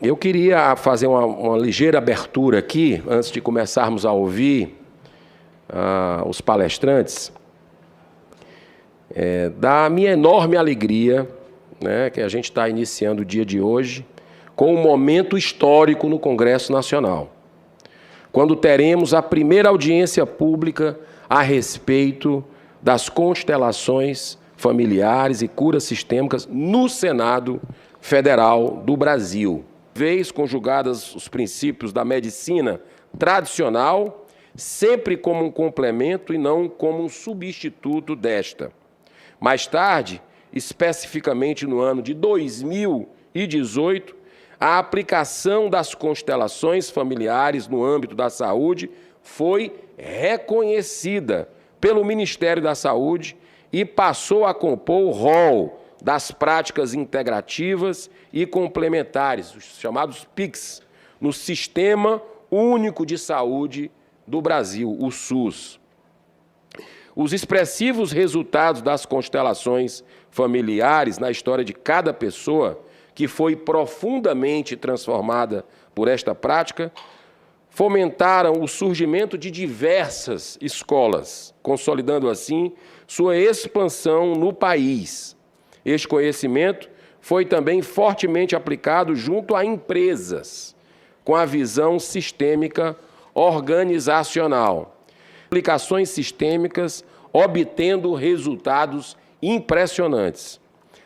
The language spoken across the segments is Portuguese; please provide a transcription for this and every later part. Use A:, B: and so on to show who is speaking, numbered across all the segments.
A: Eu queria fazer uma ligeira abertura aqui, antes de começarmos a ouvir os palestrantes, da minha enorme alegria, né, que a gente está iniciando o dia de hoje, com um momento histórico no Congresso Nacional, quando teremos a primeira audiência pública a respeito das constelações familiares e curas sistêmicas no Senado Federal do Brasil. Vez conjugadas os princípios da medicina tradicional, sempre como um complemento e não como um substituto desta. Mais tarde, especificamente no ano de 2018, a aplicação das constelações familiares no âmbito da saúde foi reconhecida pelo Ministério da Saúde e passou a compor o rol das práticas integrativas e complementares, os chamados PICs, no Sistema Único de Saúde do Brasil, o SUS. Os expressivos resultados das constelações familiares na história de cada pessoa, que foi profundamente transformada por esta prática, fomentaram o surgimento de diversas escolas, consolidando assim sua expansão no país. Este conhecimento foi também fortemente aplicado junto a empresas, com a visão sistêmica organizacional. Aplicações sistêmicas obtendo resultados impressionantes.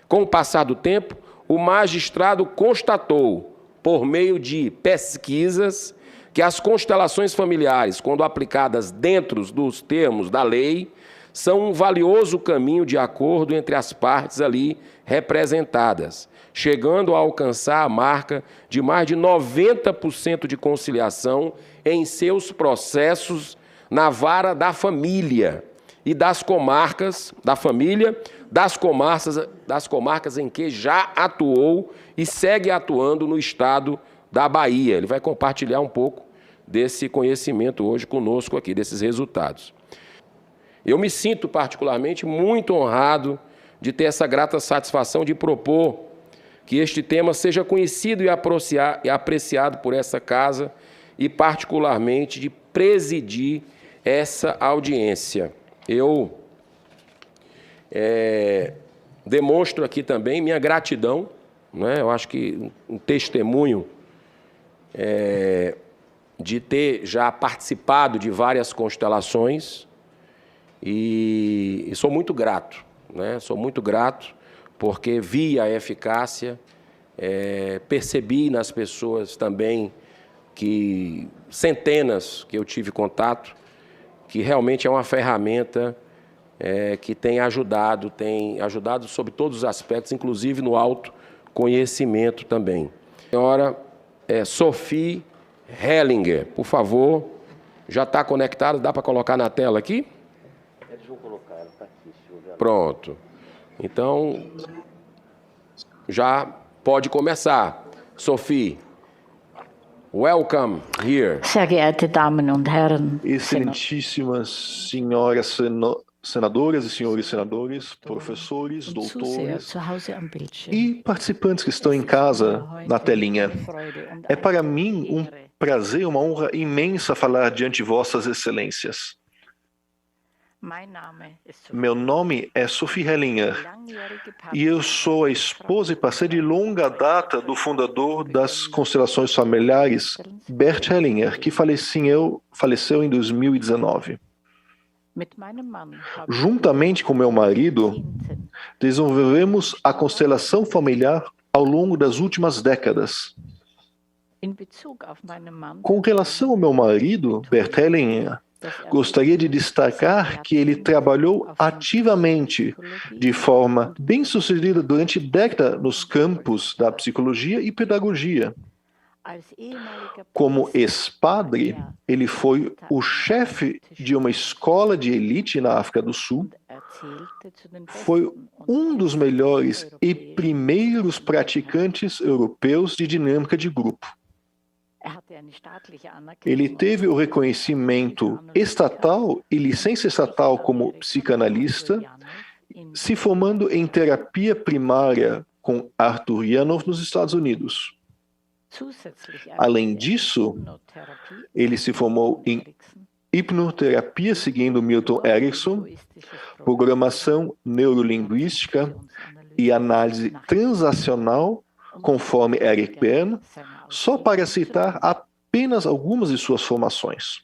A: Com o passar do tempo, o magistrado constatou, por meio de pesquisas, que as constelações familiares, quando aplicadas dentro dos termos da lei, são um valioso caminho de acordo entre as partes ali representadas, chegando a alcançar a marca de mais de 90% de conciliação em seus processos na vara da família e das comarcas da família, das comarcas em que já atuou e segue atuando no estado da Bahia. Ele vai compartilhar um pouco desse conhecimento hoje conosco aqui, desses resultados. Eu me sinto particularmente muito honrado de ter essa grata satisfação de propor que este tema seja conhecido e apreciado por essa casa e particularmente de presidir essa audiência. Eu demonstro aqui também minha gratidão, né? Eu acho que um testemunho de ter já participado de várias constelações e sou muito grato, né? Sou muito grato porque vi a eficácia, percebi nas pessoas também que centenas que eu tive contato, que realmente é uma ferramenta que tem ajudado sobre todos os aspectos, inclusive no autoconhecimento também. Senhora Sophie Hellinger, por favor, já está conectado, dá para colocar na tela aqui?
B: Eles vão colocar, ela está aqui, se olhar.
A: Pronto. Então, já pode começar. Sophie, welcome here.
C: Sehr geehrte Damen und Herren,
D: Excelentíssimas senhoras senadoras e senhores senadores, professores, doutores
C: zu Hause am Bildschirm.
D: e participantes que estão em casa na telinha. É para mim um prazer e uma honra imensa falar diante de vossas excelências. Meu nome é Sophie Hellinger e eu sou a esposa e parceira de longa data do fundador das constelações familiares, Bert Hellinger, que faleceu em 2019. Juntamente com meu marido, desenvolvemos a constelação familiar ao longo das últimas décadas. Com relação ao meu marido, Bert Hellinger, gostaria de destacar que ele trabalhou ativamente, de forma bem-sucedida durante décadas nos campos da psicologia e pedagogia. Como ex-padre, ele foi o chefe de uma escola de elite na África do Sul, foi um dos melhores e primeiros praticantes europeus de dinâmica de grupo. Ele teve o reconhecimento estatal e licença estatal como psicanalista, se formando em terapia primária com Arthur Janov nos Estados Unidos. Além disso, ele se formou em hipnoterapia seguindo Milton Erickson, programação neurolinguística e análise transacional, conforme Eric Berne, só para citar apenas algumas de suas formações.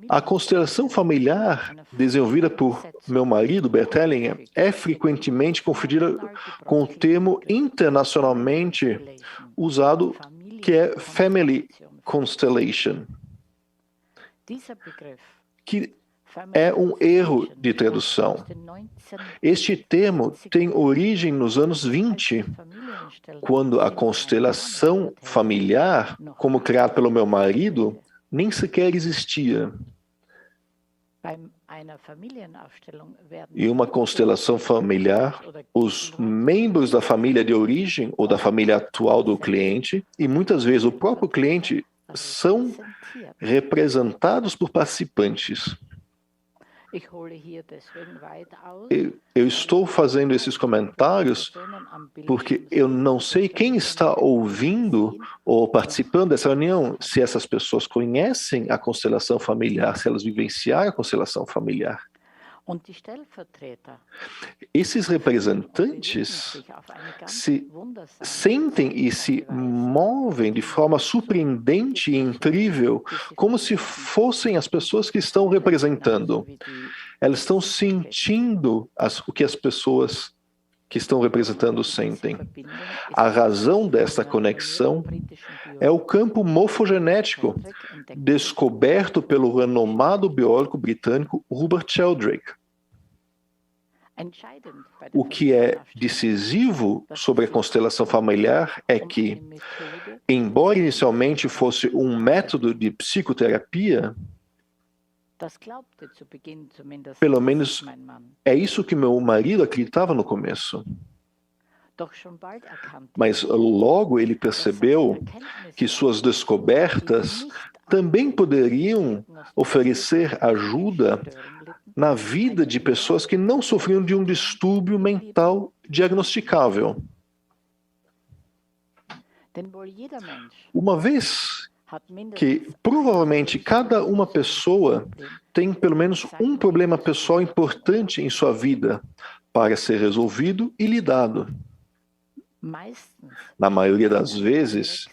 D: A constelação familiar, desenvolvida por meu marido, Bert Hellinger, é frequentemente confundida com o termo internacionalmente usado, que é Family Constellation, que é um erro de tradução. Este termo tem origem nos anos 20, quando a constelação familiar, como criada pelo meu marido, nem sequer existia. Em uma constelação familiar, os membros da família de origem ou da família atual do cliente, e muitas vezes o próprio cliente, são representados por participantes. Eu estou fazendo esses comentários porque eu não sei quem está ouvindo ou participando dessa reunião, se essas pessoas conhecem a constelação familiar, se elas vivenciaram a constelação familiar. Esses representantes se sentem e se movem de forma surpreendente e incrível, como se fossem as pessoas que estão representando. Elas estão sentindo o que as pessoas que estão representando sentem. A razão desta conexão é o campo morfogenético, descoberto pelo renomado biólogo britânico Rupert Sheldrake. O que é decisivo sobre a constelação familiar é que, embora inicialmente fosse um método de psicoterapia, pelo menos é isso que meu marido acreditava no começo. Mas logo ele percebeu que suas descobertas também poderiam oferecer ajuda na vida de pessoas que não sofriam de um distúrbio mental diagnosticável. Uma vez que provavelmente cada uma pessoa tem pelo menos um problema pessoal importante em sua vida para ser resolvido e lidado. Na maioria das vezes,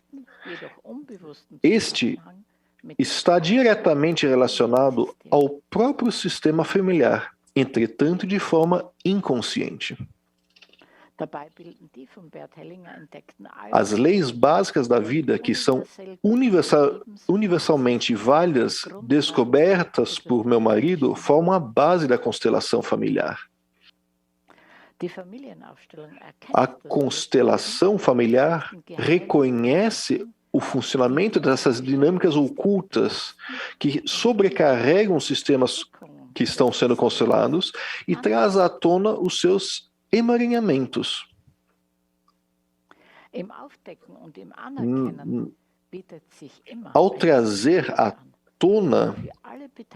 D: este está diretamente relacionado ao próprio sistema familiar, entretanto de forma inconsciente. As leis básicas da vida, que são universalmente válidas, descobertas por meu marido, formam a base da constelação familiar. A constelação familiar reconhece o funcionamento dessas dinâmicas ocultas que sobrecarregam os sistemas que estão sendo constelados e traz à tona os seus emaranhamentos. Ao trazer à tona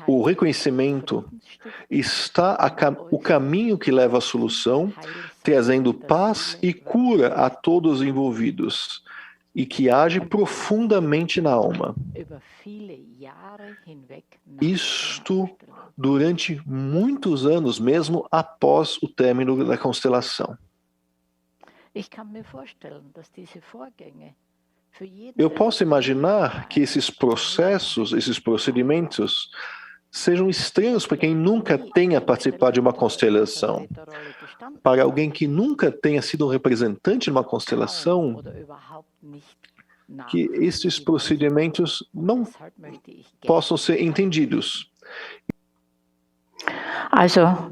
D: o reconhecimento, está o caminho que leva à solução, trazendo paz e cura a todos os envolvidos, e que age profundamente na alma. Isto durante muitos anos, mesmo após o término da constelação. Eu posso imaginar que esses processos, esses procedimentos, sejam estranhos para quem nunca tenha participado de uma constelação. Para alguém que nunca tenha sido um representante de uma constelação, que esses procedimentos não possam ser entendidos. Então,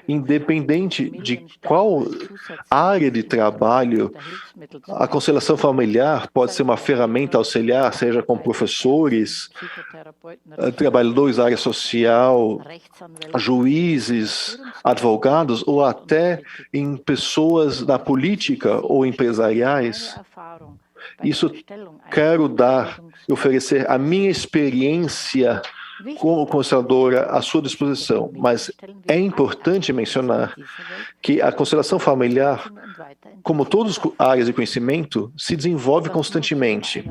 D: independente de qual área de trabalho, a constelação familiar pode ser uma ferramenta auxiliar, seja com professores, trabalhadores da área social, juízes, advogados, ou até em pessoas da política ou empresariais. Isso quero oferecer a minha experiência como consteladora à sua disposição, mas é importante mencionar que a constelação familiar, como todas as áreas de conhecimento, se desenvolve constantemente.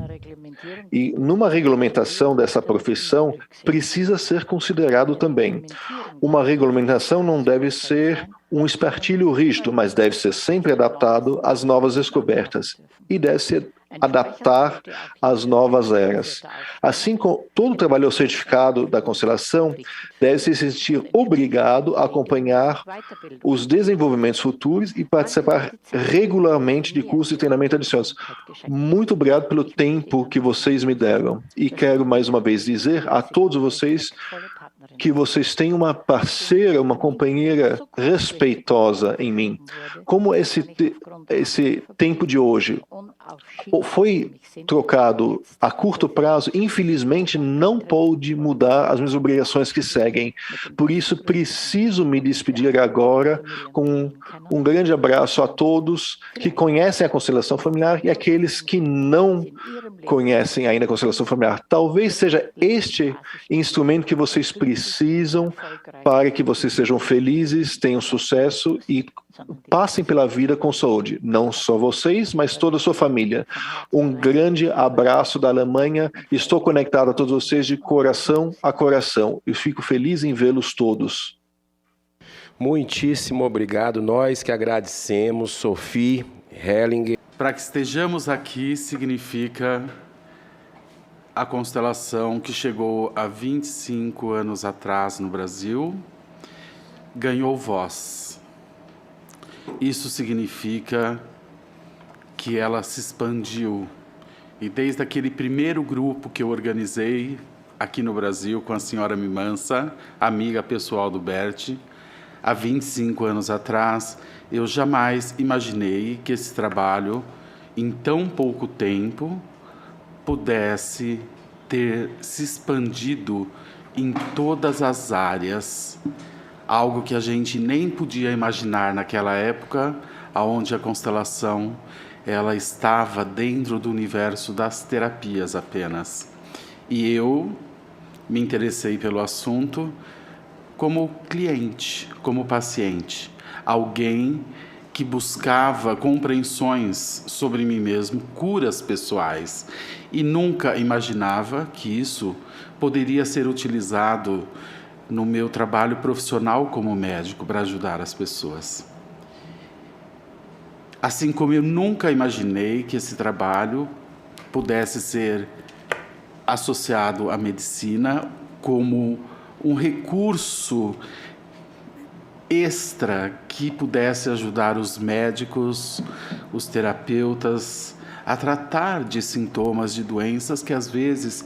D: E numa regulamentação dessa profissão, precisa ser considerado também. Uma regulamentação não deve ser um espartilho rígido, mas deve ser sempre adaptado às novas descobertas e deve se adaptar às novas eras. Assim como todo trabalhador certificado da constelação deve se sentir obrigado a acompanhar os desenvolvimentos futuros e participar regularmente de cursos de treinamento adicionais. Muito obrigado pelo tempo que vocês me deram. E quero mais uma vez dizer a todos vocês que vocês têm uma parceira, uma companheira respeitosa em mim. Como esse tempo de hoje foi trocado a curto prazo, infelizmente não pôde mudar as minhas obrigações que seguem. Por isso, preciso me despedir agora com um grande abraço a todos que conhecem a constelação familiar e aqueles que não conhecem ainda a constelação familiar. Talvez seja este instrumento que vocês precisam para que vocês sejam felizes, tenham sucesso e passem pela vida com saúde. Não só vocês, mas toda a sua família. Um grande abraço da Alemanha. Estou conectado a todos vocês de coração a coração e fico feliz em vê-los todos.
A: Muitíssimo obrigado. Nós que agradecemos, Sophie Hellinger.
E: Para que estejamos aqui significa a constelação que chegou há 25 anos atrás no Brasil, ganhou voz. Isso significa que ela se expandiu. E desde aquele primeiro grupo que eu organizei aqui no Brasil com a senhora Mimansa, amiga pessoal do Bert, há 25 anos atrás, eu jamais imaginei que esse trabalho, em tão pouco tempo, pudesse ter se expandido em todas as áreas, algo que a gente nem podia imaginar naquela época, onde a constelação ela estava dentro do universo das terapias apenas. E eu me interessei pelo assunto como cliente, como paciente, alguém que buscava compreensões sobre mim mesmo, curas pessoais, e nunca imaginava que isso poderia ser utilizado no meu trabalho profissional como médico para ajudar as pessoas. Assim como eu nunca imaginei que esse trabalho pudesse ser associado à medicina como um recurso extra que pudesse ajudar os médicos, os terapeutas a tratar de sintomas de doenças que às vezes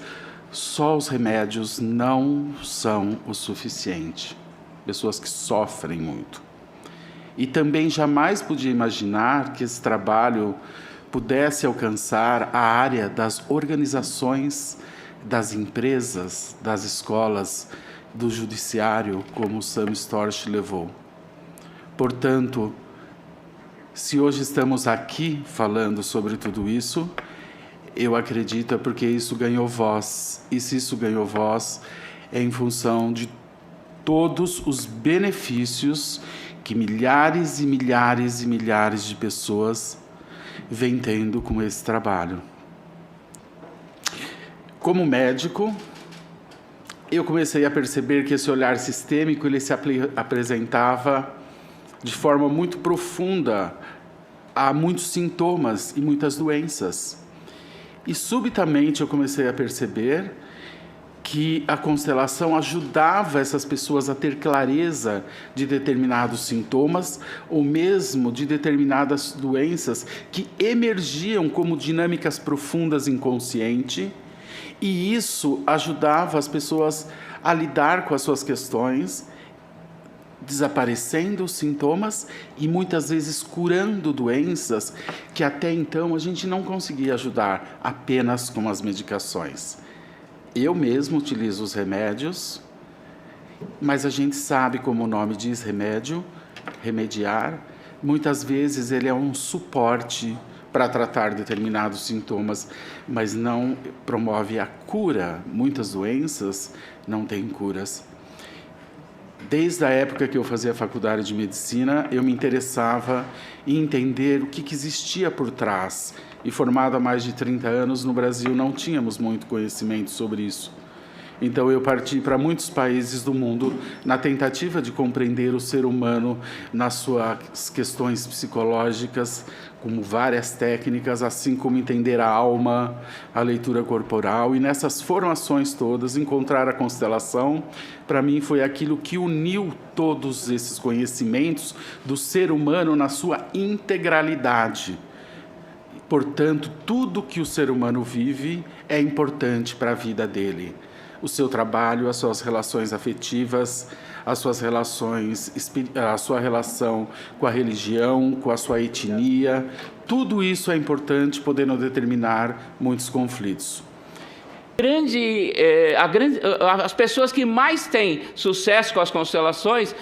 E: só os remédios não são o suficiente. Pessoas que sofrem muito. E também jamais podia imaginar que esse trabalho pudesse alcançar a área das organizações, das empresas, das escolas, do judiciário, como o Sam Storch levou. Portanto, se hoje estamos aqui falando sobre tudo isso, eu acredito é porque isso ganhou voz. E se isso ganhou voz, é em função de todos os benefícios que milhares e milhares e milhares de pessoas vêm tendo com esse trabalho. Como médico, eu comecei a perceber que esse olhar sistêmico ele se apresentava de forma muito profunda a muitos sintomas e muitas doenças. E subitamente eu comecei a perceber que a constelação ajudava essas pessoas a ter clareza de determinados sintomas ou mesmo de determinadas doenças que emergiam como dinâmicas profundas inconsciente, e isso ajudava as pessoas a lidar com as suas questões, desaparecendo os sintomas e muitas vezes curando doenças que até então a gente não conseguia ajudar apenas com as medicações. Eu mesmo utilizo os remédios, mas a gente sabe, como o nome diz, remédio, remediar, muitas vezes ele é um suporte para tratar determinados sintomas, mas não promove a cura. Muitas doenças não têm curas. Desde a época que eu fazia faculdade de medicina, eu me interessava em entender o que existia por trás. E formado há mais de 30 anos, no Brasil não tínhamos muito conhecimento sobre isso. Então eu parti para muitos países do mundo na tentativa de compreender o ser humano nas suas questões psicológicas, como várias técnicas, assim como entender a alma, a leitura corporal. E nessas formações todas, encontrar a constelação, para mim, foi aquilo que uniu todos esses conhecimentos do ser humano na sua integralidade. Portanto, tudo que o ser humano vive é importante para a vida dele. O seu trabalho, as suas relações afetivas, as suas relações, a sua relação com a religião, com a sua etnia, tudo isso é importante, podendo determinar muitos conflitos.
F: As pessoas que mais têm sucesso com as constelações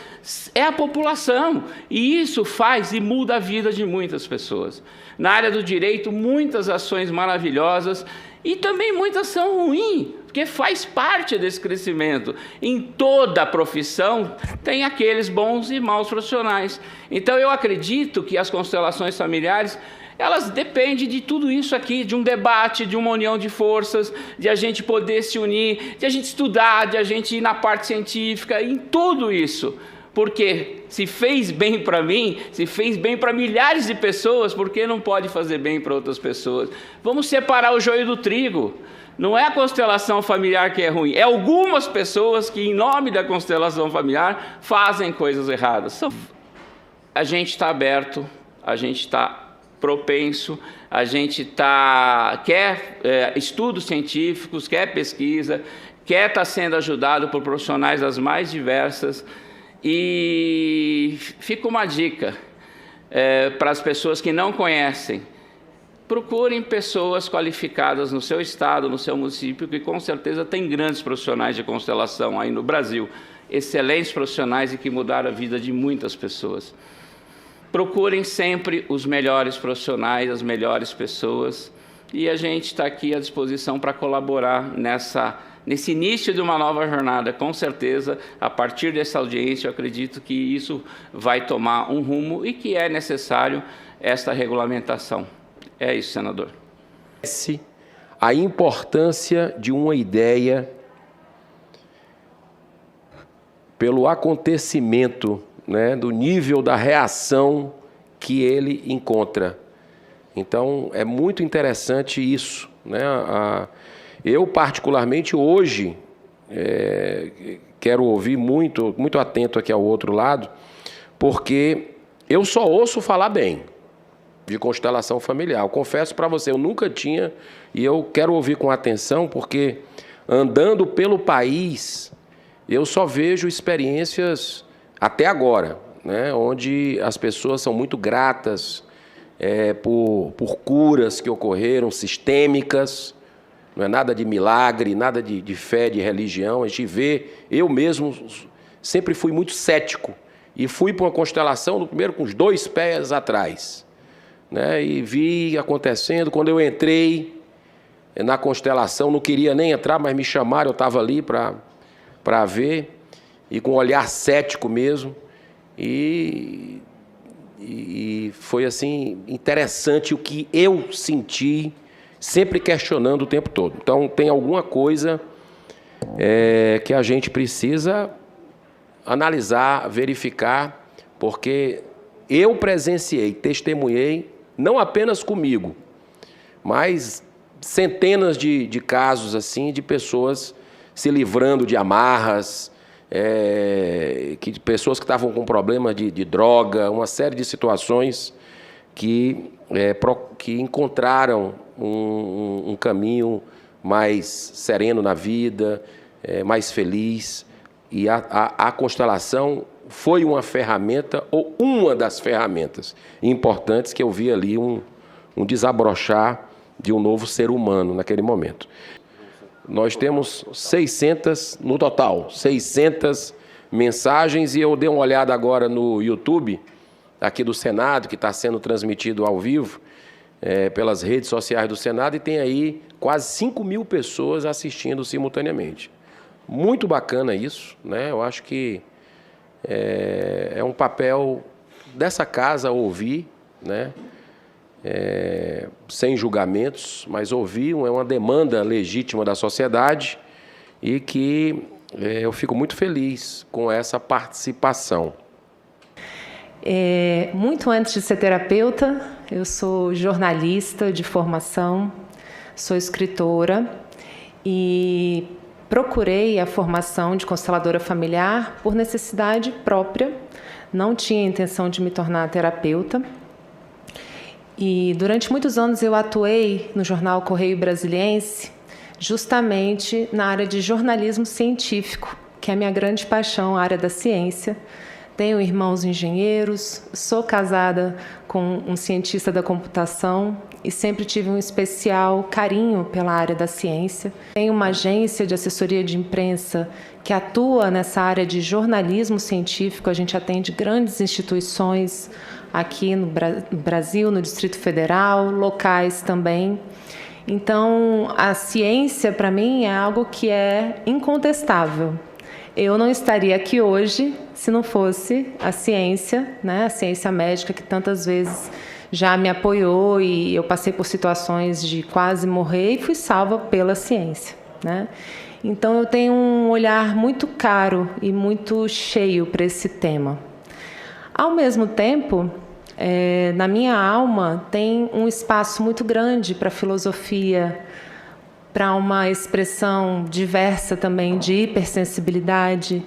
F: é a população, e isso faz e muda a vida de muitas pessoas. Na área do direito, muitas ações maravilhosas, e também muitas são ruins, porque faz parte desse crescimento. Em toda a profissão tem aqueles bons e maus profissionais. Então eu acredito que as constelações familiares, elas dependem de tudo isso aqui, de um debate, de uma união de forças, de a gente poder se unir, de a gente estudar, de a gente ir na parte científica, em tudo isso. Porque se fez bem para mim, se fez bem para milhares de pessoas, por que não pode fazer bem para outras pessoas? Vamos separar o joio do trigo. Não é a constelação familiar que é ruim, é algumas pessoas que, em nome da constelação familiar, fazem coisas erradas. A gente está aberto, a gente está propenso, a gente quer estudos científicos, quer pesquisa, quer estar sendo ajudado por profissionais das mais diversas. E fica uma dica para as pessoas que não conhecem: procurem pessoas qualificadas no seu estado, no seu município, que com certeza tem grandes profissionais de constelação aí no Brasil, excelentes profissionais e que mudaram a vida de muitas pessoas. Procurem sempre os melhores profissionais, as melhores pessoas, e a gente está aqui à disposição para colaborar nesse início de uma nova jornada. Com certeza, a partir dessa audiência, eu acredito que isso vai tomar um rumo e que é necessário esta regulamentação. É isso, senador.
A: A importância de uma ideia pelo acontecimento, né, do nível da reação que ele encontra. Então, é muito interessante isso, né? Eu, particularmente, hoje, quero ouvir muito atento aqui ao outro lado, porque eu só ouço falar bem de constelação familiar. Eu confesso para você, eu nunca tinha, e eu quero ouvir com atenção, porque andando pelo país, eu só vejo experiências, até agora, né, onde as pessoas são muito gratas por curas que ocorreram, sistêmicas. Não é nada de milagre, nada de fé, de religião. A gente vê, eu mesmo sempre fui muito cético e fui para uma constelação, primeiro com os 2 pés atrás, né? E vi acontecendo. Quando eu entrei na constelação, não queria nem entrar, mas me chamaram, eu estava ali para ver, e com um olhar cético mesmo, e foi assim interessante o que eu senti, sempre questionando o tempo todo. Então, tem alguma coisa que a gente precisa analisar, verificar, porque eu presenciei, testemunhei, não apenas comigo, mas centenas de casos assim, de pessoas se livrando de amarras, pessoas que estavam com problema de droga, uma série de situações que encontraram um caminho mais sereno na vida, mais feliz. E a constelação foi uma ferramenta, ou uma das ferramentas importantes, que eu vi ali um desabrochar de um novo ser humano naquele momento. Nós temos 600 no total, 600 mensagens, e eu dei uma olhada agora no YouTube, aqui do Senado, que está sendo transmitido ao vivo, pelas redes sociais do Senado e tem aí quase 5.000 pessoas assistindo simultaneamente. Muito bacana isso, né? Eu acho que é um papel dessa casa ouvir, né? Sem julgamentos, mas ouvir é uma demanda legítima da sociedade e que eu fico muito feliz com essa participação.
G: Muito antes de ser terapeuta, eu sou jornalista de formação, sou escritora e procurei a formação de consteladora familiar por necessidade própria. Não tinha intenção de me tornar terapeuta. E durante muitos anos eu atuei no jornal Correio Brasiliense, justamente na área de jornalismo científico, que é a minha grande paixão, a área da ciência. Tenho irmãos engenheiros, sou casada com um cientista da computação e sempre tive um especial carinho pela área da ciência. Tenho uma agência de assessoria de imprensa que atua nessa área de jornalismo científico. A gente atende grandes instituições aqui no Brasil, no Distrito Federal, locais também. Então, a ciência, para mim, é algo que é incontestável. Eu não estaria aqui hoje se não fosse a ciência, né? A ciência médica que tantas vezes já me apoiou e eu passei por situações de quase morrer e fui salva pela ciência, né? Então eu tenho um olhar muito caro e muito cheio para esse tema. Ao mesmo tempo, na minha alma tem um espaço muito grande para a filosofia, para uma expressão diversa também de hipersensibilidade,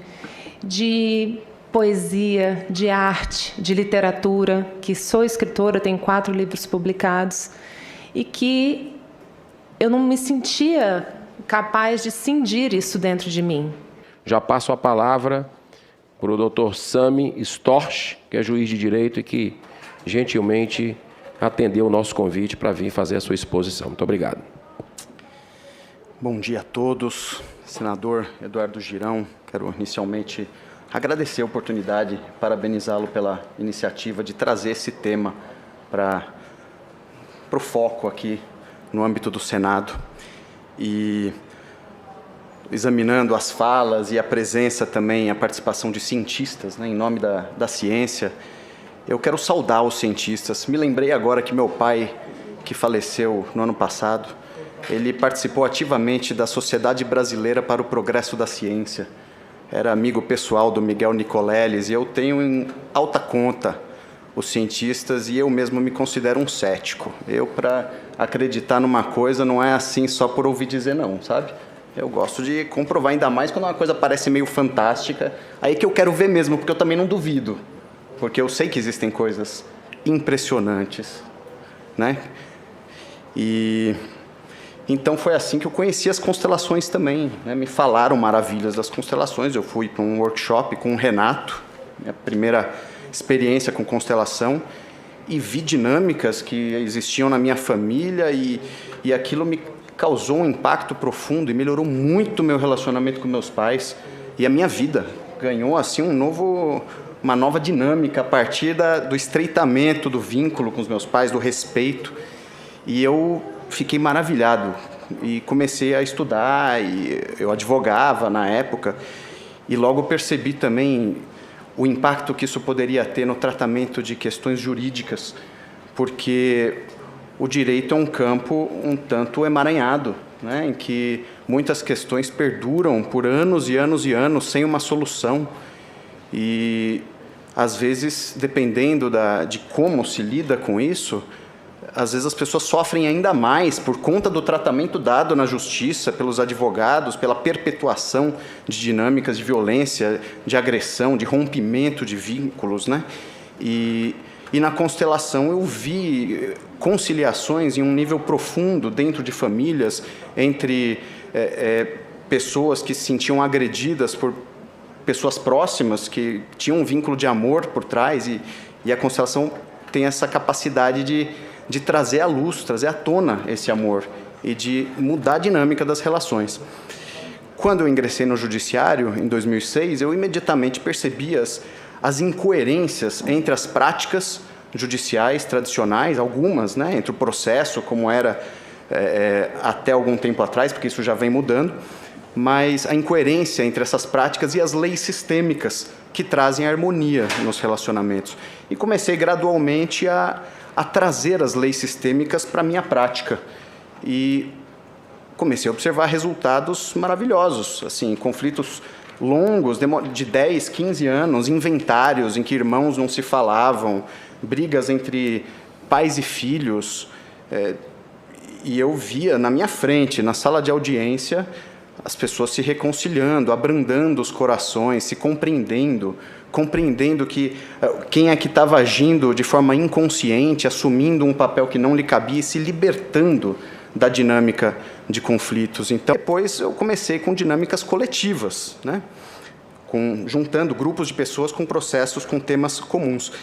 G: de poesia, de arte, de literatura, que sou escritora, tenho 4 livros publicados, e que eu não me sentia capaz de cindir isso dentro de mim.
A: Já passo a palavra para o Dr. Sami Storch, que é juiz de direito e que gentilmente atendeu o nosso convite para vir fazer a sua exposição. Muito obrigado.
H: Bom dia a todos. Senador Eduardo Girão, quero inicialmente agradecer a oportunidade, parabenizá-lo pela iniciativa de trazer esse tema para o foco aqui no âmbito do Senado. E examinando as falas e a presença também, a participação de cientistas, né, em nome da ciência, eu quero saudar os cientistas. Me lembrei agora que meu pai, que faleceu no ano passado, ele participou ativamente da Sociedade Brasileira para o Progresso da Ciência. Era amigo pessoal do Miguel Nicoleles e eu tenho em alta conta os cientistas e eu mesmo me considero um cético. Eu, para acreditar numa coisa, não é assim só por ouvir dizer não, sabe? Eu gosto de comprovar, ainda mais quando uma coisa parece meio fantástica. Aí que eu quero ver mesmo, porque eu também não duvido. Porque eu sei que existem coisas impressionantes, né? E então foi assim que eu conheci as constelações também, né? Me falaram maravilhas das constelações. Eu fui para um workshop com o Renato, minha primeira experiência com constelação, e vi dinâmicas que existiam na minha família e aquilo me causou um impacto profundo e melhorou muito o meu relacionamento com meus pais e a minha vida. Ganhou assim uma nova dinâmica a partir do estreitamento do vínculo com os meus pais, do respeito. E eu fiquei maravilhado e comecei a estudar, e eu advogava na época, e logo percebi também o impacto que isso poderia ter no tratamento de questões jurídicas, porque o direito é um campo um tanto emaranhado, né, em que muitas questões perduram por anos e anos e anos sem uma solução. E, às vezes, dependendo de como se lida com isso, às vezes as pessoas sofrem ainda mais por conta do tratamento dado na justiça, pelos advogados, pela perpetuação de dinâmicas de violência, de agressão, de rompimento de vínculos, né? E na constelação eu vi conciliações em um nível profundo dentro de famílias, entre pessoas que se sentiam agredidas por pessoas próximas, que tinham um vínculo de amor por trás, e a constelação tem essa capacidade de trazer à luz, trazer à tona esse amor e de mudar a dinâmica das relações. Quando eu ingressei no judiciário, em 2006, eu imediatamente percebi as incoerências entre as práticas judiciais tradicionais, algumas, né, entre o processo, como era até algum tempo atrás, porque isso já vem mudando, mas a incoerência entre essas práticas e as leis sistêmicas que trazem harmonia nos relacionamentos. E comecei gradualmente a trazer as leis sistêmicas para a minha prática. E comecei a observar resultados maravilhosos, assim, conflitos longos, de 10, 15 anos, inventários em que irmãos não se falavam, brigas entre pais e filhos. E eu via na minha frente, na sala de audiência, as pessoas se reconciliando, abrandando os corações, se compreendendo que quem é que estava agindo de forma inconsciente, assumindo um papel que não lhe cabia e se libertando da dinâmica de conflitos. Então, depois eu comecei com dinâmicas coletivas, né? Juntando grupos de pessoas com processos, com temas comuns.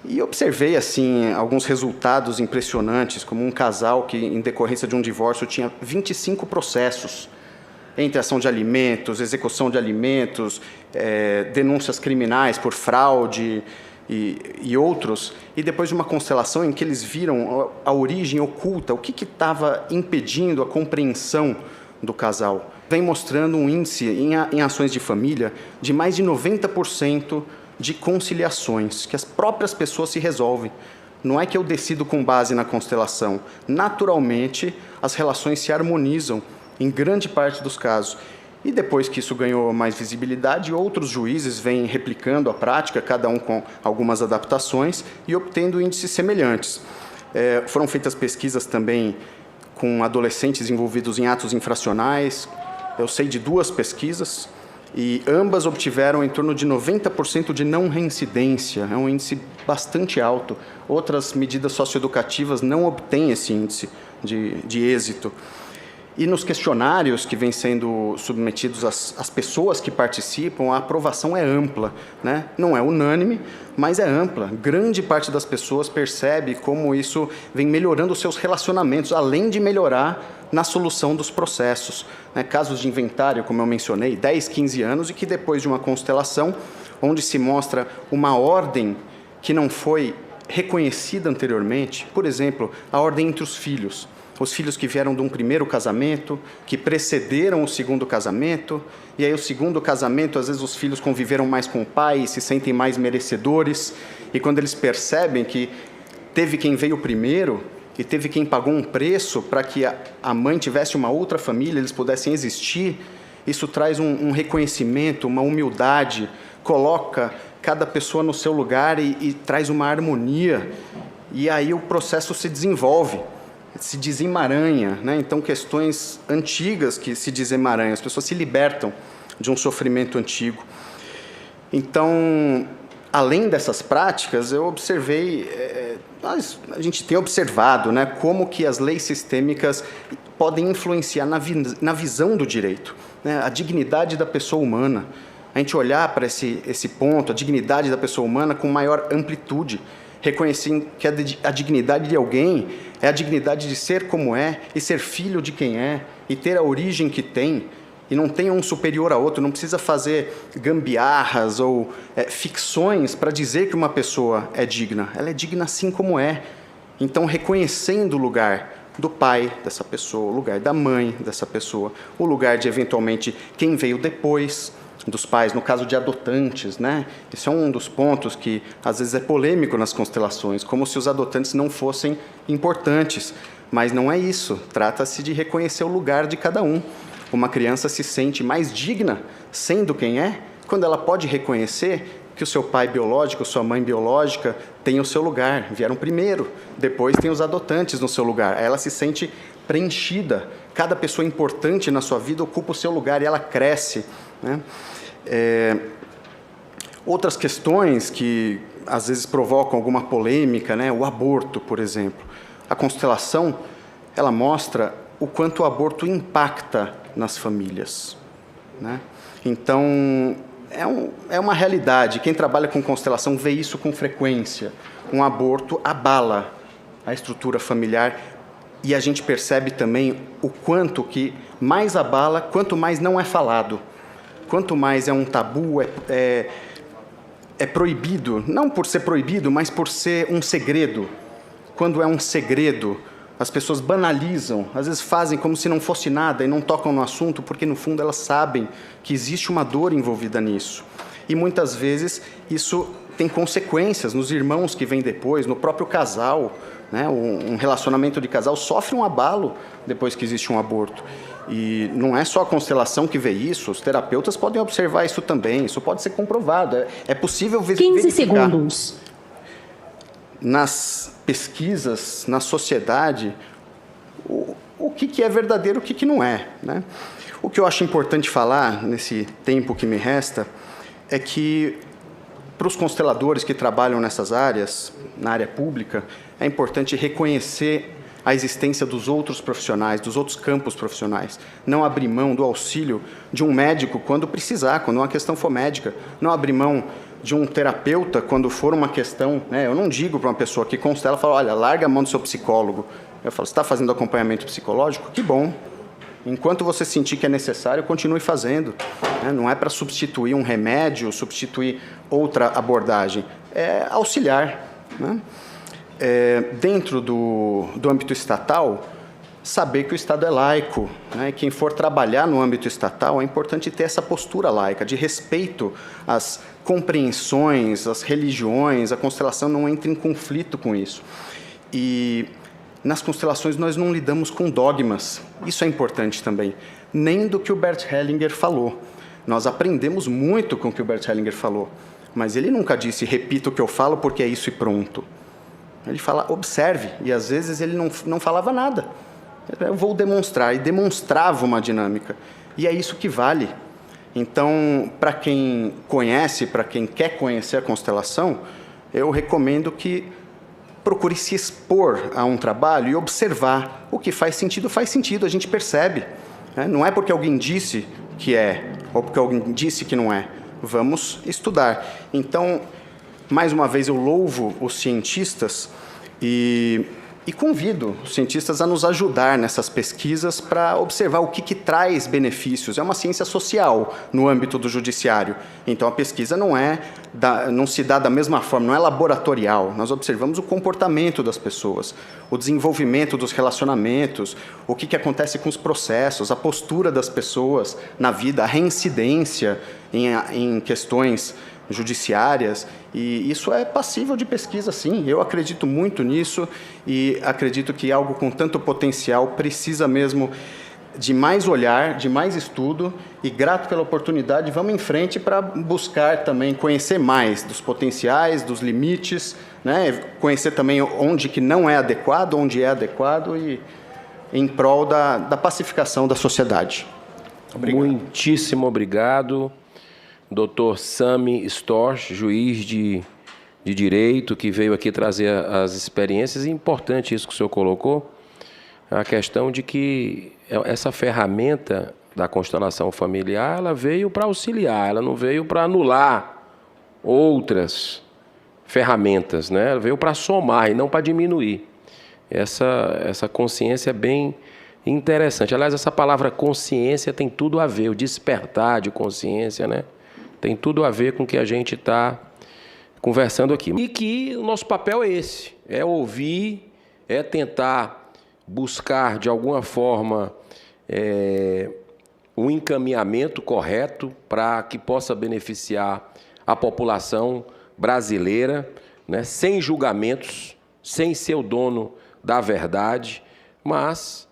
H: E observei, assim, alguns resultados impressionantes, como um casal que, em decorrência de um divórcio, tinha 25 processos, entre ação de alimentos, execução de alimentos, denúncias criminais por fraude e outros, e depois de uma constelação em que eles viram a origem oculta, o que estava impedindo a compreensão do casal. Vem mostrando um índice em ações de família de mais de 90% de conciliações, que as próprias pessoas se resolvem. Não é que eu decido com base na constelação. Naturalmente, as relações se harmonizam em grande parte dos casos. E depois que isso ganhou mais visibilidade, outros juízes vêm replicando a prática, cada um com algumas adaptações, e obtendo índices semelhantes. Foram feitas pesquisas também com adolescentes envolvidos em atos infracionais. Eu sei de 2 pesquisas, e ambas obtiveram em torno de 90% de não reincidência. É um índice bastante alto. Outras medidas socioeducativas não obtêm esse índice de êxito. E nos questionários que vêm sendo submetidos às pessoas que participam, a aprovação é ampla, né? Não é unânime, mas é ampla. Grande parte das pessoas percebe como isso vem melhorando os seus relacionamentos, além de melhorar na solução dos processos. Casos de inventário, como eu mencionei, 10, 15 anos, e que depois de uma constelação, onde se mostra uma ordem que não foi reconhecida anteriormente, por exemplo, a ordem entre os filhos que vieram de um primeiro casamento, que precederam o segundo casamento, e aí o segundo casamento, às vezes os filhos conviveram mais com o pai e se sentem mais merecedores, e quando eles percebem que teve quem veio primeiro e teve quem pagou um preço para que a mãe tivesse uma outra família, eles pudessem existir, isso traz um reconhecimento, uma humildade, coloca cada pessoa no seu lugar e traz uma harmonia, e aí o processo se desenvolve, se desemaranha, né? Então, questões antigas que se desemaranham, as pessoas se libertam de um sofrimento antigo. Então, além dessas práticas, eu observei, a gente tem observado, né, como que as leis sistêmicas podem influenciar na visão do direito, né? A dignidade da pessoa humana. A gente olhar para esse ponto, a dignidade da pessoa humana com maior amplitude, reconhecendo que a dignidade de alguém é a dignidade de ser como é, e ser filho de quem é, e ter a origem que tem, e não tem um superior a outro, não precisa fazer gambiarras ou ficções para dizer que uma pessoa é digna. Ela é digna assim como é. Então, reconhecendo o lugar do pai dessa pessoa, o lugar da mãe dessa pessoa, o lugar de, eventualmente, quem veio depois dos pais, no caso de adotantes, né? Esse é um dos pontos que, às vezes, é polêmico nas constelações, como se os adotantes não fossem importantes. Mas não é isso. Trata-se de reconhecer o lugar de cada um. Uma criança se sente mais digna sendo quem é, quando ela pode reconhecer que o seu pai biológico, sua mãe biológica, tem o seu lugar, vieram primeiro, depois tem os adotantes no seu lugar. Ela se sente preenchida. Cada pessoa importante na sua vida ocupa o seu lugar e ela cresce, né? Outras questões que às vezes provocam alguma polêmica, né? O aborto, por exemplo. A constelação, ela mostra o quanto o aborto impacta nas famílias, né? Então, é uma realidade. Quem trabalha com constelação vê isso com frequência. Um aborto abala a estrutura familiar, e a gente percebe também o quanto que mais abala, quanto mais não é falado. Quanto mais é um tabu, é proibido, não por ser proibido, mas por ser um segredo. Quando é um segredo, as pessoas banalizam, às vezes fazem como se não fosse nada e não tocam no assunto, porque no fundo elas sabem que existe uma dor envolvida nisso. E muitas vezes isso tem consequências nos irmãos que vêm depois, no próprio casal, né? Um relacionamento de casal sofre um abalo depois que existe um aborto. E não é só a constelação que vê isso, os terapeutas podem observar isso também, isso pode ser comprovado, é possível verificar.
I: 15 segundos.
H: Nas pesquisas, na sociedade, o que é verdadeiro e o que não é, né? O que eu acho importante falar, nesse tempo que me resta, é que, para os consteladores que trabalham nessas áreas, na área pública, é importante reconhecer a existência dos outros profissionais, dos outros campos profissionais. Não abrir mão do auxílio de um médico quando precisar, quando uma questão for médica. Não abrir mão de um terapeuta quando for uma questão, né? Eu não digo para uma pessoa que constela, falo, olha, larga a mão do seu psicólogo. Eu falo, você está fazendo acompanhamento psicológico? Que bom. Enquanto você sentir que é necessário, continue fazendo. Né? Não é para substituir um remédio, substituir outra abordagem. É auxiliar. Né? Dentro do âmbito estatal, saber que o Estado é laico, né? Quem for trabalhar no âmbito estatal, é importante ter essa postura laica, de respeito às compreensões, às religiões, a constelação não entra em conflito com isso. E nas constelações nós não lidamos com dogmas, isso é importante também, nem do que o Bert Hellinger falou. Nós aprendemos muito com o que o Bert Hellinger falou, mas ele nunca disse, repita o que eu falo porque é isso e pronto. Ele fala, observe, e às vezes ele não falava nada. Eu vou demonstrar, e demonstrava uma dinâmica. E é isso que vale. Então, para quem conhece, para quem quer conhecer a constelação, eu recomendo que procure se expor a um trabalho e observar. O que faz sentido, a gente percebe. Né? Não é porque alguém disse que é, ou porque alguém disse que não é. Vamos estudar. Então, mais uma vez, eu louvo os cientistas e convido os cientistas a nos ajudar nessas pesquisas para observar o que traz benefícios. É uma ciência social no âmbito do judiciário. Então, a pesquisa não se dá da mesma forma, não é laboratorial. Nós observamos o comportamento das pessoas, o desenvolvimento dos relacionamentos, o que acontece com os processos, a postura das pessoas na vida, a reincidência em questões judiciárias, e isso é passível de pesquisa, sim. Eu acredito muito nisso e acredito que algo com tanto potencial precisa mesmo de mais olhar, de mais estudo, e grato pela oportunidade, vamos em frente para buscar também conhecer mais dos potenciais, dos limites, né? Conhecer também onde que não é adequado, onde é adequado, e em prol da pacificação da sociedade. Obrigado.
A: Muitíssimo obrigado. Dr. Sami Storch, juiz de Direito, que veio aqui trazer as experiências. E importante isso que o senhor colocou, a questão de que essa ferramenta da constelação familiar, ela veio para auxiliar, ela não veio para anular outras ferramentas, né? Ela veio para somar e não para diminuir. Essa consciência é bem interessante. Aliás, essa palavra consciência tem tudo a ver, o despertar de consciência, né? Tem tudo a ver com o que a gente está conversando aqui. E que o nosso papel é esse, é ouvir, é tentar buscar, de alguma forma, um encaminhamento correto para que possa beneficiar a população brasileira, né, sem julgamentos, sem ser o dono da verdade, mas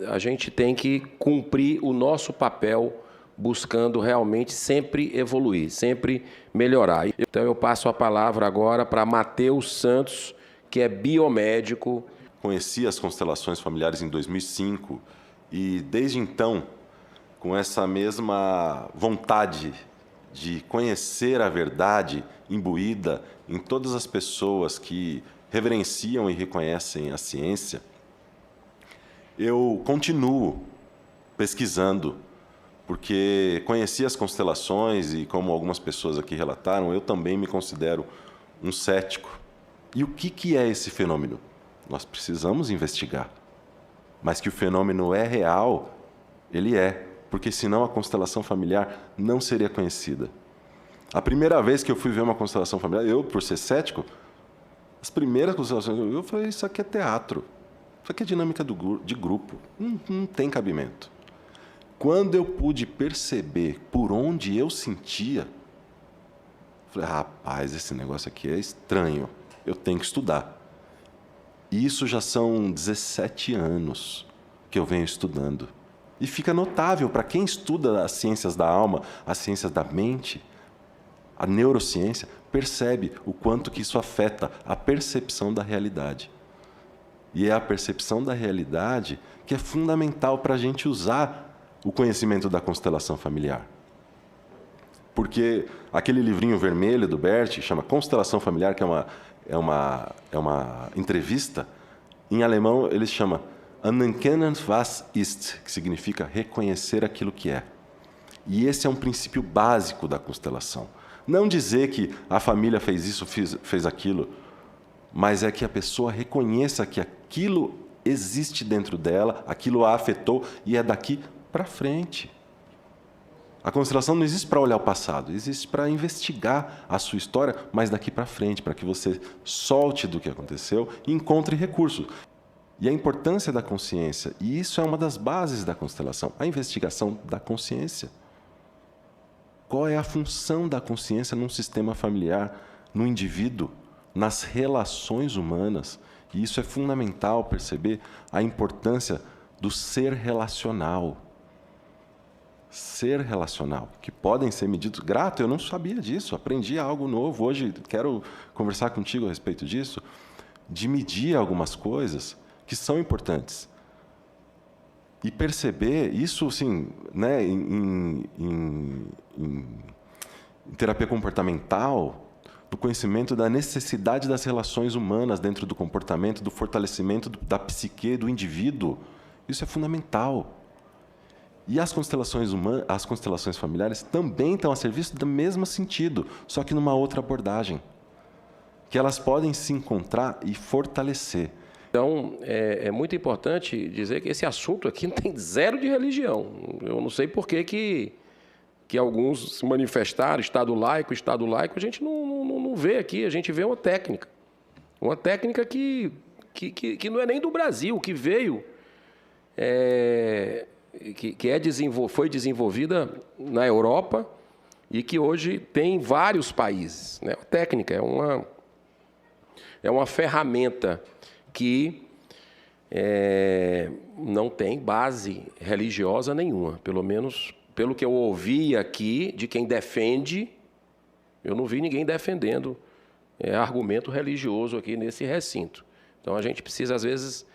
A: a gente tem que cumprir o nosso papel buscando realmente sempre evoluir, sempre melhorar. Então eu passo a palavra agora para Matheus Santos, que é biomédico.
J: Conheci as constelações familiares em 2005 e desde então, com essa mesma vontade de conhecer a verdade imbuída em todas as pessoas que reverenciam e reconhecem a ciência, eu continuo pesquisando, porque conheci as constelações e, como algumas pessoas aqui relataram, eu também me considero um cético. E o que é esse fenômeno? Nós precisamos investigar. Mas que o fenômeno é real, ele é, porque senão a constelação familiar não seria conhecida. A primeira vez que eu fui ver uma constelação familiar, eu, por ser cético, as primeiras constelações que eu falei, isso aqui é teatro. Isso aqui é dinâmica de grupo. Não tem cabimento. Quando eu pude perceber por onde eu sentia, falei, rapaz, esse negócio aqui é estranho. Eu tenho que estudar. E isso já são 17 anos que eu venho estudando. E fica notável para quem estuda as ciências da alma, as ciências da mente, a neurociência, percebe o quanto que isso afeta a percepção da realidade. E é a percepção da realidade que é fundamental para a gente usar o conhecimento da constelação familiar. Porque aquele livrinho vermelho do Bert, chama Constelação Familiar, que é uma entrevista, em alemão ele chama Anerkennen, was ist, que significa reconhecer aquilo que é. E esse é um princípio básico da constelação. Não dizer que a família fez isso, fez aquilo, mas é que a pessoa reconheça que aquilo existe dentro dela, aquilo a afetou e é daqui para frente. A constelação não existe para olhar o passado, existe para investigar a sua história, mas daqui para frente, para que você solte do que aconteceu e encontre recursos. E a importância da consciência, e isso é uma das bases da constelação, a investigação da consciência. Qual é a função da consciência num sistema familiar, no indivíduo, nas relações humanas? E isso é fundamental perceber a importância do ser relacional. Ser relacional, que podem ser medidos. Grato, eu não sabia disso, aprendi algo novo. Hoje quero conversar contigo a respeito disso, de medir algumas coisas que são importantes. E perceber isso, assim, né, em terapia comportamental, do conhecimento da necessidade das relações humanas dentro do comportamento, do fortalecimento da psique do indivíduo. Isso é fundamental. E as constelações familiares também estão a serviço do mesmo sentido, só que numa outra abordagem, que elas podem se encontrar e fortalecer.
A: Então, é muito importante dizer que esse assunto aqui não tem zero de religião. Eu não sei por que alguns se manifestaram, Estado laico, a gente não vê aqui, a gente vê uma técnica. Uma técnica que não é nem do Brasil, que veio, foi desenvolvida na Europa e que hoje tem em vários países, né? A técnica é uma ferramenta que não tem base religiosa nenhuma, pelo menos pelo que eu ouvi aqui de quem defende, eu não vi ninguém defendendo argumento religioso aqui nesse recinto. Então, a gente precisa, às vezes,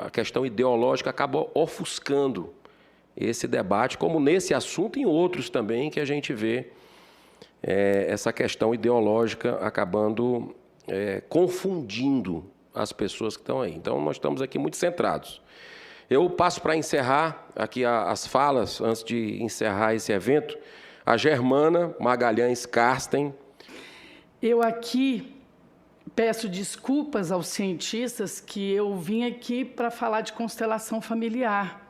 A: a questão ideológica acaba ofuscando esse debate, como nesse assunto e em outros também, que a gente vê essa questão ideológica acabando confundindo as pessoas que estão aí. Então, nós estamos aqui muito centrados. Eu passo para encerrar aqui as falas, antes de encerrar esse evento, a Germana Magalhães Karsten.
I: Eu aqui peço desculpas aos cientistas que eu vim aqui para falar de constelação familiar.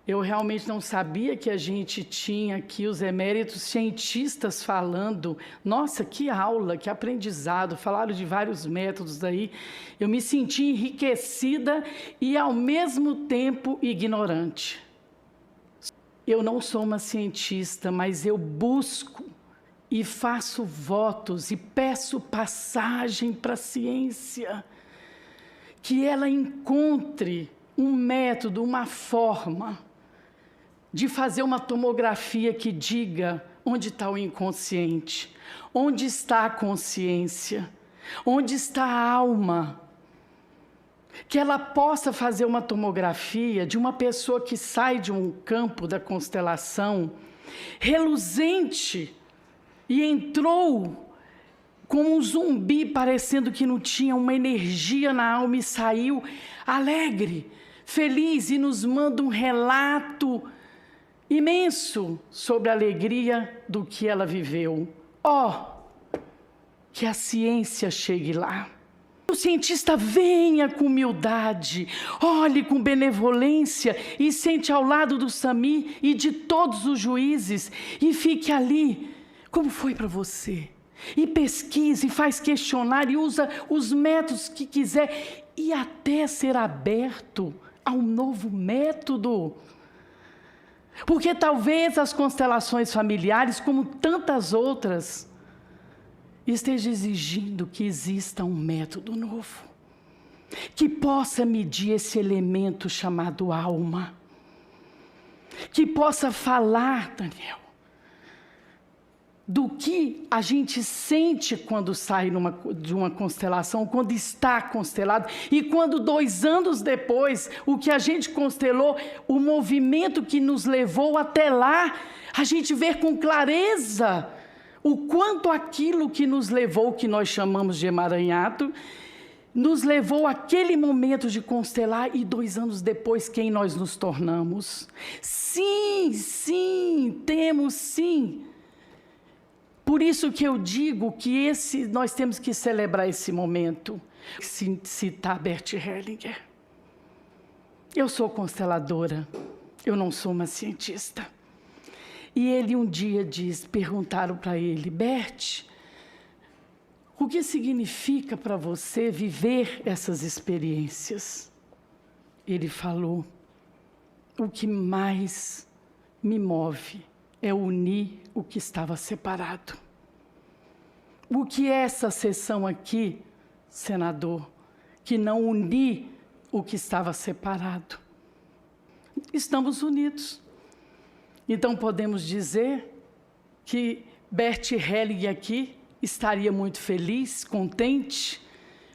I: Eu realmente não sabia que a gente tinha aqui os eméritos cientistas falando. Nossa, que aula, que aprendizado, falaram de vários métodos aí. Eu me senti enriquecida e, ao mesmo tempo, ignorante. Eu não sou uma cientista, mas eu busco e faço votos e peço passagem para a ciência, que ela encontre um método, uma forma de fazer uma tomografia que diga onde está o inconsciente, onde está a consciência, onde está a alma. Que ela possa fazer uma tomografia de uma pessoa que sai de um campo da constelação reluzente e entrou como um zumbi, parecendo que não tinha uma energia na alma e saiu alegre, feliz, e nos manda um relato imenso sobre a alegria do que ela viveu. Que a ciência chegue lá. O cientista venha com humildade, olhe com benevolência e sente ao lado do Sami e de todos os juízes e fique ali, Como foi para você? E pesquise, faz questionário, e usa os métodos que quiser, e até ser aberto a um novo método. Porque talvez as constelações familiares, como tantas outras, esteja exigindo que exista um método novo, que possa medir esse elemento chamado alma, que possa falar, Daniel, do que a gente sente quando sai de uma constelação, quando está constelado, e quando 2 anos depois, o que a gente constelou, o movimento que nos levou até lá, a gente vê com clareza o quanto aquilo que nos levou, que nós chamamos de emaranhado, nos levou àquele momento de constelar, e 2 anos depois, quem nós nos tornamos. Sim, sim, temos sim. Por isso que eu digo que nós temos que celebrar esse momento. Citar Bert Hellinger. Eu sou consteladora, eu não sou uma cientista. E ele um dia perguntaram para ele: Bert, o que significa para você viver essas experiências? Ele falou: o que mais me move é unir o que estava separado. O que é essa sessão aqui, senador, que não unir o que estava separado? Estamos unidos. Então podemos dizer que Bert Hellinger aqui estaria muito feliz, contente,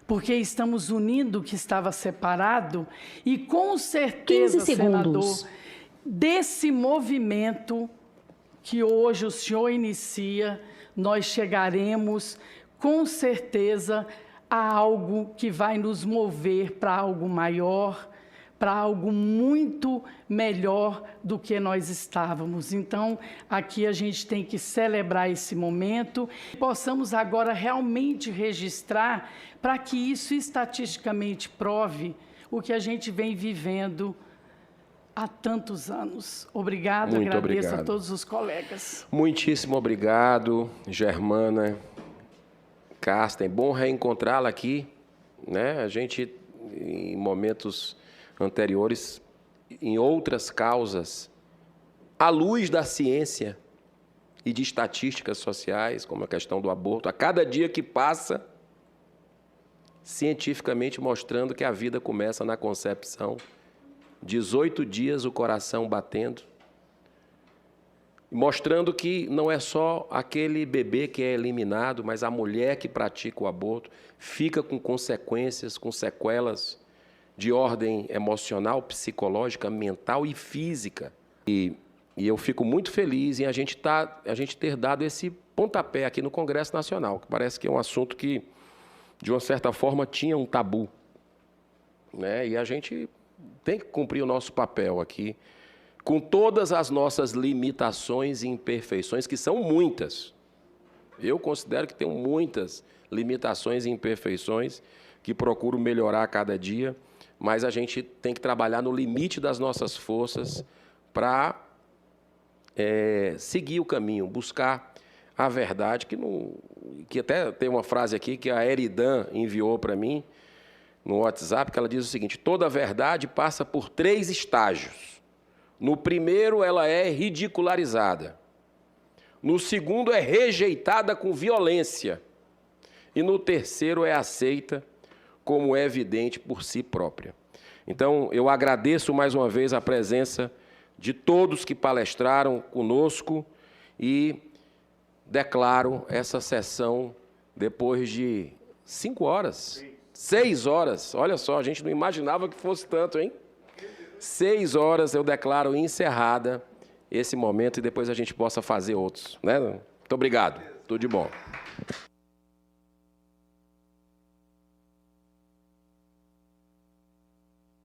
I: porque estamos unindo o que estava separado, e com certeza, senador, desse movimento que hoje o senhor inicia, nós chegaremos, com certeza, a algo que vai nos mover para algo maior, para algo muito melhor do que nós estávamos. Então, aqui a gente tem que celebrar esse momento, possamos agora realmente registrar, para que isso estatisticamente prove o que a gente vem vivendo há tantos anos. Obrigado,
A: muito
I: agradeço
A: obrigado
I: a todos os colegas.
A: Muitíssimo obrigado, Germana, Carsten. Bom reencontrá-la aqui, né? A gente, em momentos anteriores, em outras causas, à luz da ciência e de estatísticas sociais, como a questão do aborto, a cada dia que passa, cientificamente mostrando que a vida começa na concepção, 18 dias o coração batendo, mostrando que não é só aquele bebê que é eliminado, mas a mulher que pratica o aborto fica com consequências, com sequelas de ordem emocional, psicológica, mental e física. E eu fico muito feliz em a gente ter dado esse pontapé aqui no Congresso Nacional, que parece que é um assunto que, de uma certa forma, tinha um tabu, né? E a gente tem que cumprir o nosso papel aqui, com todas as nossas limitações e imperfeições, que são muitas. Eu considero que tenho muitas limitações e imperfeições, que procuro melhorar a cada dia, mas a gente tem que trabalhar no limite das nossas forças para seguir o caminho, buscar a verdade, que até tem uma frase aqui que a Eridan enviou para mim no WhatsApp, que ela diz o seguinte: toda verdade passa por 3 estágios. No primeiro, ela é ridicularizada. No segundo, é rejeitada com violência. E no terceiro, é aceita como é evidente por si própria. Então, eu agradeço mais uma vez a presença de todos que palestraram conosco e declaro essa sessão depois de 5 horas. 6 horas, olha só, a gente não imaginava que fosse tanto, hein? 6 horas eu declaro encerrada esse momento e depois a gente possa fazer outros, né? Muito obrigado, tudo de bom.